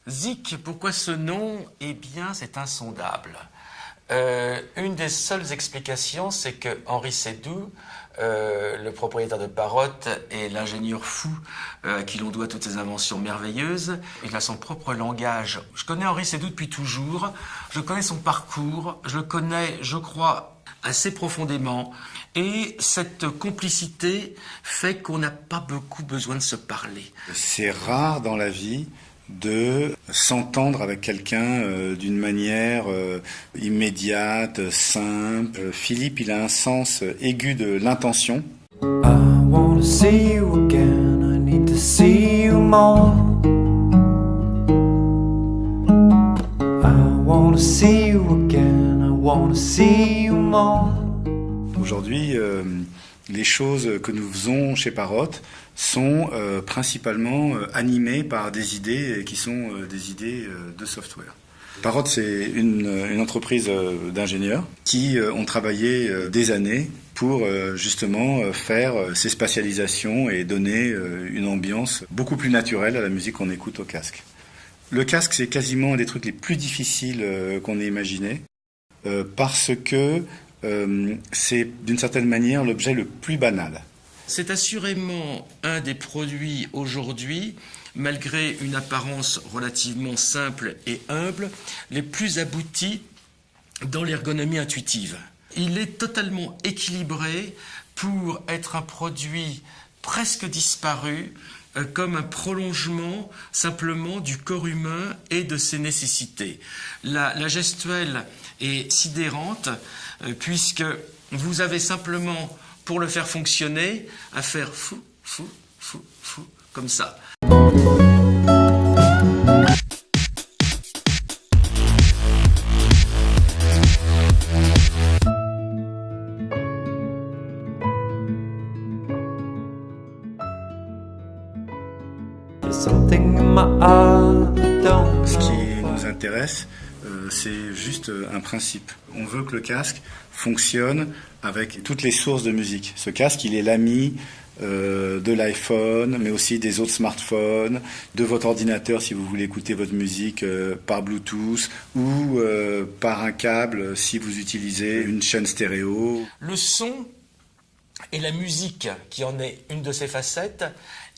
Zik, pourquoi ce nom? Eh bien, c'est insondable. Une des seules explications, c'est que Henri Seydoux, le propriétaire de Parrot et l'ingénieur fou à qui l'on doit toutes ces inventions merveilleuses, il a son propre langage. Je connais Henri Seydoux depuis toujours, je connais son parcours, je le connais, je crois, assez profondément. Et cette complicité fait qu'on n'a pas beaucoup besoin de se parler. C'est rare dans la vie de s'entendre avec quelqu'un d'une manière immédiate, simple. Philippe, il a un sens aigu de l'intention. I want to see you again, I need to see you more. I want to see you again, I want to see you more. Aujourd'hui, les choses que nous faisons chez Parrot sont principalement animées par des idées qui sont des idées de software. Parrot, c'est une entreprise d'ingénieurs qui ont travaillé des années pour justement faire ces spatialisations et donner une ambiance beaucoup plus naturelle à la musique qu'on écoute au casque. Le casque, c'est quasiment un des trucs les plus difficiles qu'on ait imaginé parce que c'est d'une certaine manière l'objet le plus banal. C'est assurément un des produits aujourd'hui, malgré une apparence relativement simple et humble, les plus aboutis dans l'ergonomie intuitive. Il est totalement équilibré pour être un produit presque disparu, comme un prolongement simplement du corps humain et de ses nécessités. La gestuelle est sidérante puisque vous avez simplement, pour le faire fonctionner, à faire fou, fou, fou, fou, comme ça. Something in my heart don't Ce qui nous intéresse, c'est juste un principe. On veut que le casque fonctionne avec toutes les sources de musique. Ce casque, il est l'ami de l'iPhone, mais aussi des autres smartphones, de votre ordinateur si vous voulez écouter votre musique par Bluetooth ou par un câble si vous utilisez une chaîne stéréo. Le son et la musique, qui en est une de ses facettes,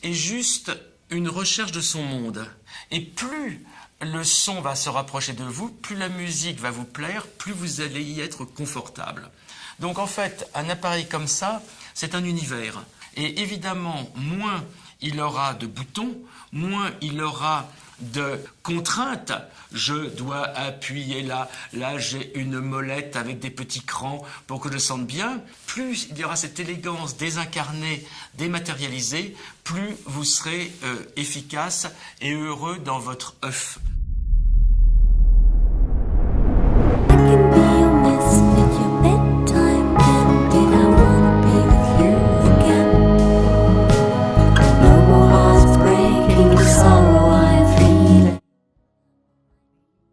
est juste une recherche de son monde. Et plus le son va se rapprocher de vous, plus la musique va vous plaire, plus vous allez y être confortable. Donc en fait, un appareil comme ça, c'est un univers. Et évidemment, moins il aura de boutons, moins il aura de contraintes. Je dois appuyer là, là j'ai une molette avec des petits crans pour que je sente bien. Plus il y aura cette élégance désincarnée, dématérialisée, plus vous serez efficace et heureux dans votre œuf.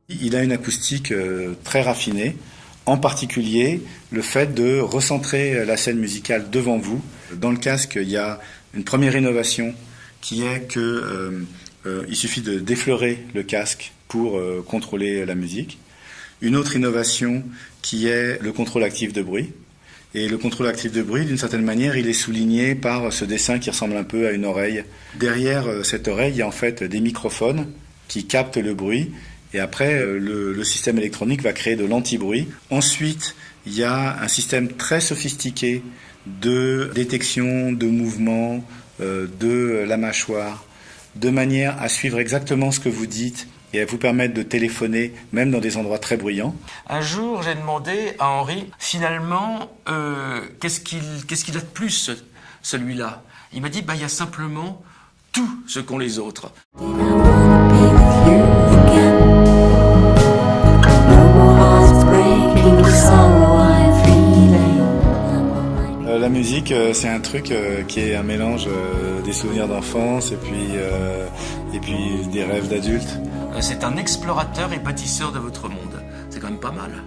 Il a une acoustique très raffinée, en particulier le fait de recentrer la scène musicale devant vous. Dans le casque, il y a une première innovation qui est que il suffit de défleurer le casque pour contrôler la musique. Une autre innovation qui est le contrôle actif de bruit. Et le contrôle actif de bruit, d'une certaine manière, il est souligné par ce dessin qui ressemble un peu à une oreille. Derrière cette oreille, il y a en fait des microphones qui captent le bruit. Et après, le système électronique va créer de l'anti-bruit. Ensuite, il y a un système très sophistiqué de détection de mouvement de la mâchoire, de manière à suivre exactement ce que vous dites et à vous permettre de téléphoner, même dans des endroits très bruyants. Un jour, j'ai demandé à Henri, finalement, qu'est-ce qu'il a de plus, celui-là? Il m'a dit, il y a simplement tout ce qu'ont les autres. La musique, c'est un truc qui est un mélange des souvenirs d'enfance et puis des rêves d'adultes. C'est un explorateur et bâtisseur de votre monde. C'est quand même pas mal.